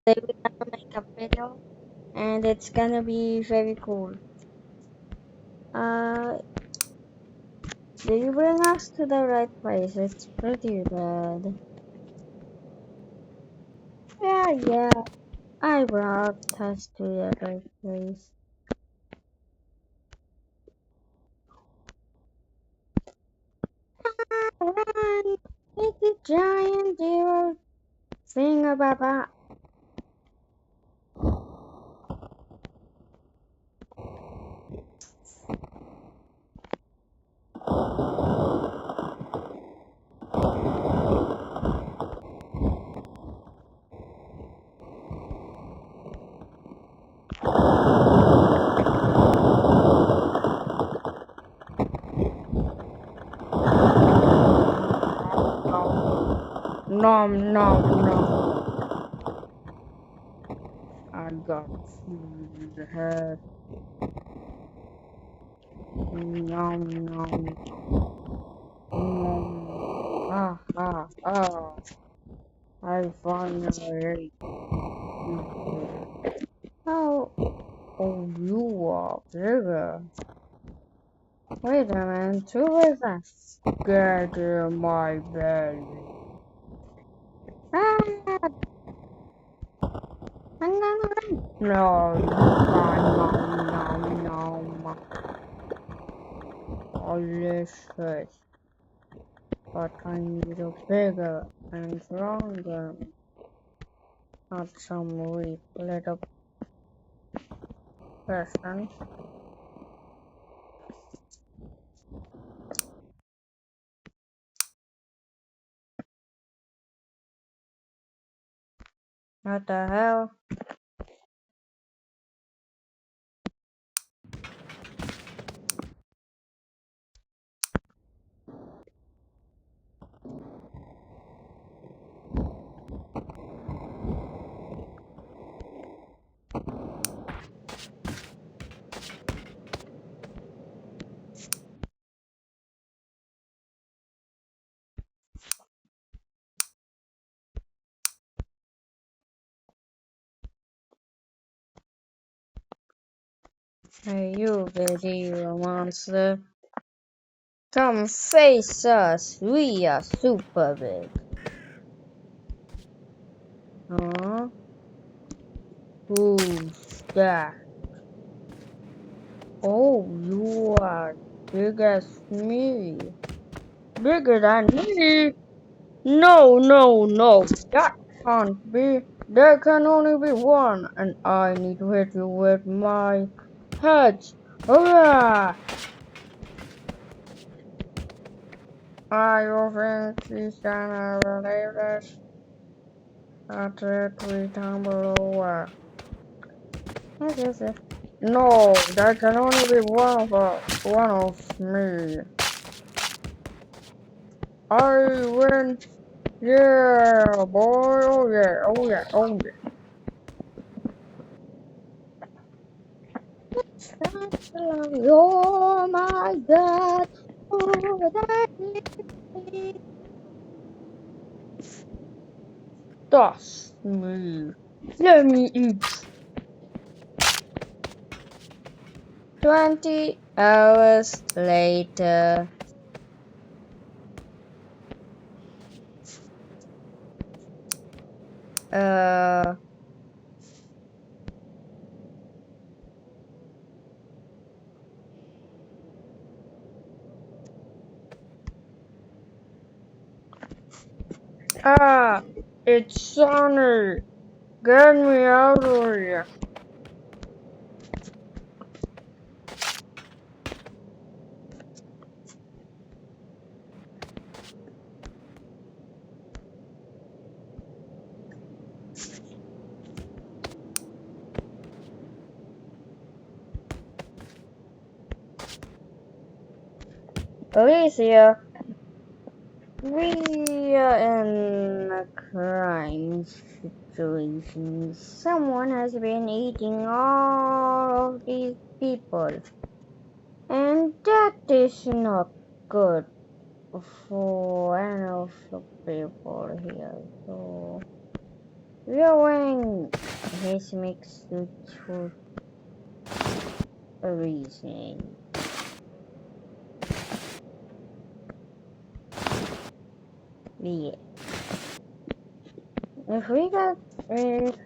Today we're gonna make a video and it's gonna be very cool. Uh, did you bring us to the right place? It's pretty bad. Yeah, I brought us to the right place. Run! It's a giant zero thingababa. Nom nom nom. I got food here. Nom nom nom. Ah ah ah. I finally ate you. Oh, oh, you are bigger. Wait a minute, who is that? Get in my belly. Ah, I'm gonna run. No, you can't. No. Delicious. But I need a bigger and stronger. Not some weak little person. What the hell? Hey, you video monster. Come face us. We are super big. Huh? Who's that? Oh, you are big as me. Bigger than me? No. That can't be. There can only be one, and I need to hit you with my head. Hurrah! I think she's gonna believe this. That's it, we tumble over. What is it? No, there can only be one of us, one of me. I win. Yeah, boy. Oh yeah. Oh my God. Oh, that's me. Let me eat. 20 hours later. Uh, it's sunny. Get me out of here. Alicia, we are in a crime situation. Someone has been eating all of these people, and that is not good for any of the people here. So Viewing his mix to a reason. Yeah. If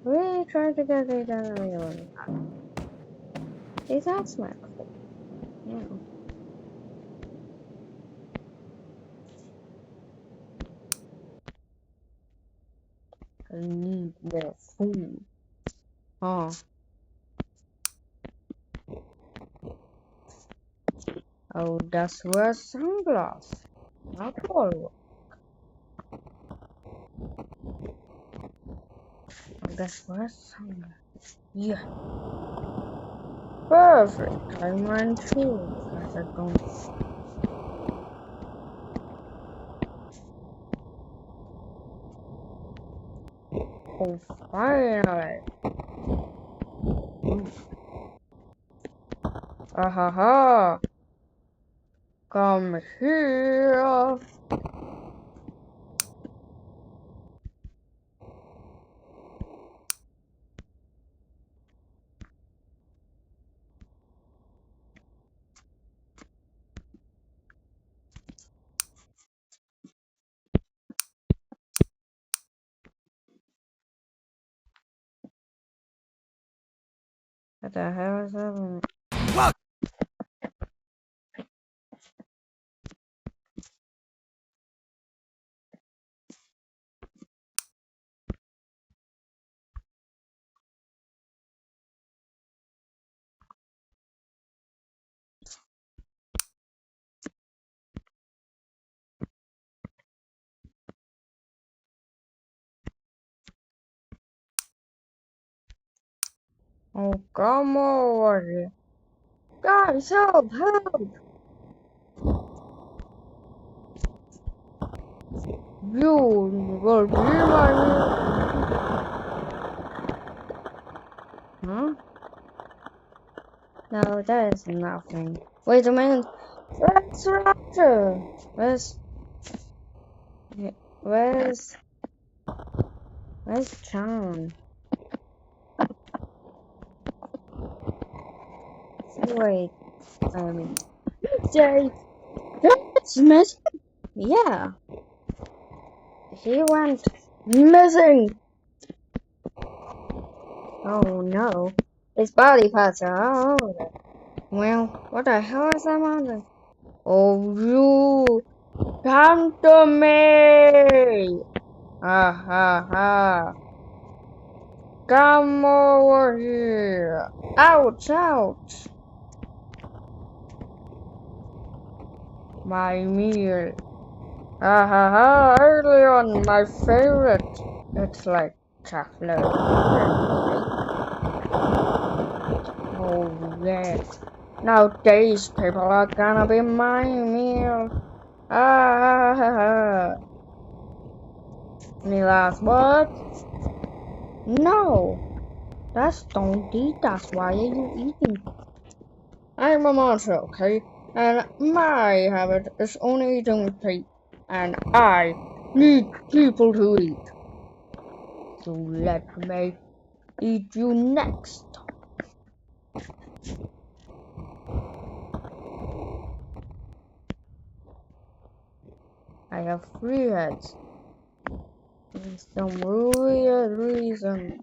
we try to get it done, we will not. Is that smart? Yeah. I need more food. Oh. Oh, that's where sunglasses. Not all. Oh, that's where sunglasses. Yeah. Perfect. I mind too. Because I don't. Oh, finally. Ah ha ha. Come here. What the hell is happening? Oh, come over here. Guys, help, help! You will be my... Huh? No, that is nothing. Wait a minute. Where's Roger? Where's... Where's John? Wait, Jay, that's missing? Yeah, he went missing. Oh no, his body parts are all over there. Well, what the hell is that monster? Oh, you come to me! Ha ha ha! Come over here! Ouch, ouch! My meal. Ha ha ha! Early on, my favorite. It's like chocolate. Oh yes. Now these people are gonna be my meal. Ah ha ha. Any last words? No. That's don't eat. That's why are you eating? I'm a monster, okay? And my habit is only eating meat. And I need people to eat. So let me eat you next. I have 3 heads. For some weird reason.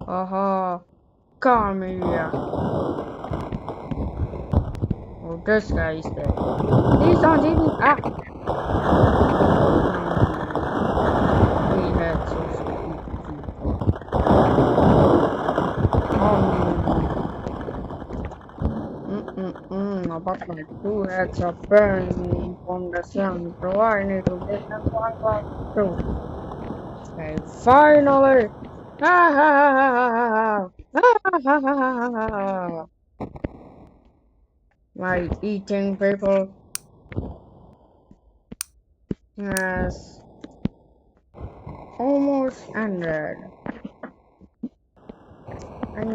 Aha. Come here. Oh, this guy is dead. Please don't eat me. Ah. We had so sweet people. But my 2 heads are burning from the sun, so I need to get them one back too. Okay, finally! Ah ha ha ha ha ha ha ha ha ha. My eating people has almost ended. And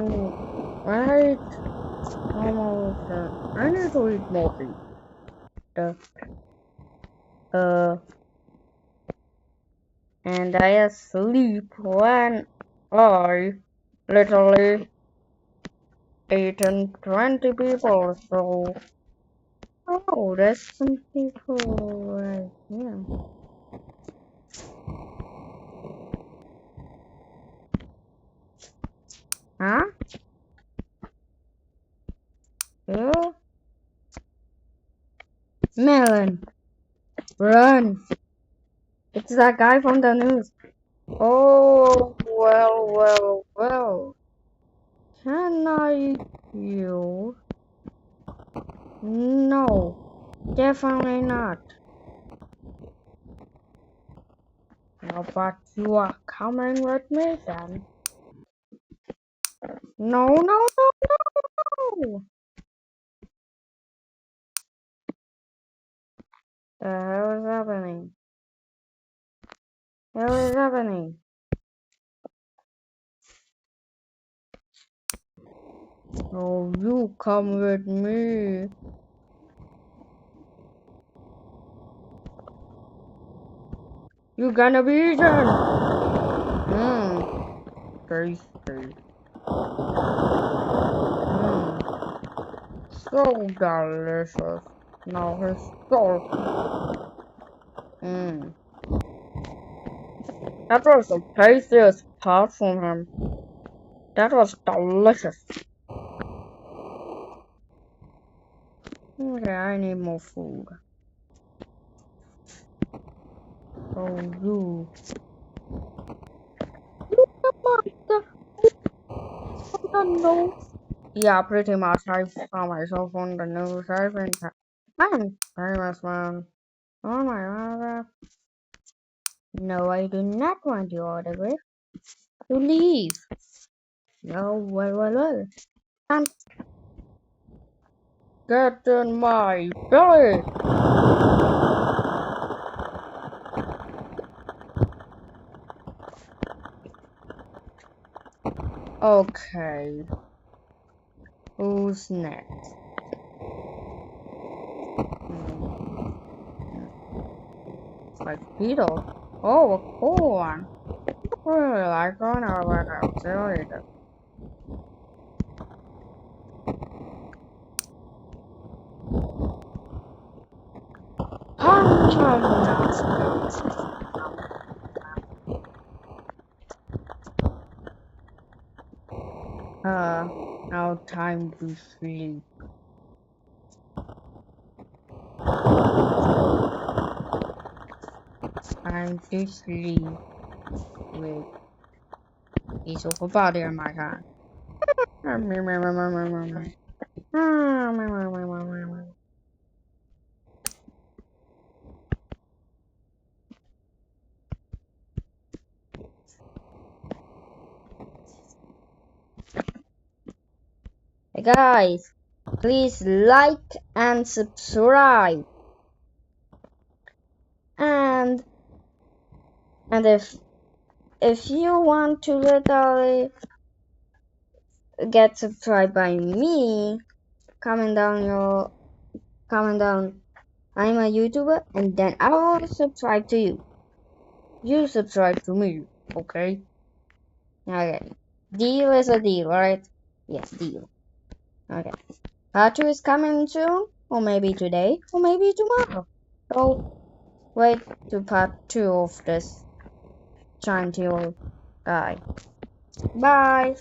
wait. Almost. I need to eat more pizza. And I asleep when I literally eaten 20 people. So, oh, there's some people right here. Huh? Yeah? Melon, run! It's that guy from the news. Oh, well. Can I eat you? No, definitely not. No, but you are coming with me then. No. The hell is happening? Hell is happening? Oh, you come with me. You gonna be eaten. Tasty. So delicious. Now his soul. That was the tastiest part from him. That was delicious. Okay, I need more food. Oh, you. No. Yeah, pretty much. I saw myself on the news. I think I'm famous, man. Oh my god. No, I do not want your autograph. You leave. No, well. And get in my belly. Okay. Who's next? It's like Beetle. Oh, a cool one. Really like one or what else? Later. Now time to sleep. Time to sleep. Wait. He's over body on my hand. Hey guys, please like and subscribe. And if you want to literally get subscribed by me, comment down. I'm a YouTuber, and then I will subscribe to you. You subscribe to me, okay? Okay. Deal is a deal, right? Yes, deal. Okay. Part 2 is coming soon, or maybe today, or maybe tomorrow. So wait to part 2 of this giant guy. Bye.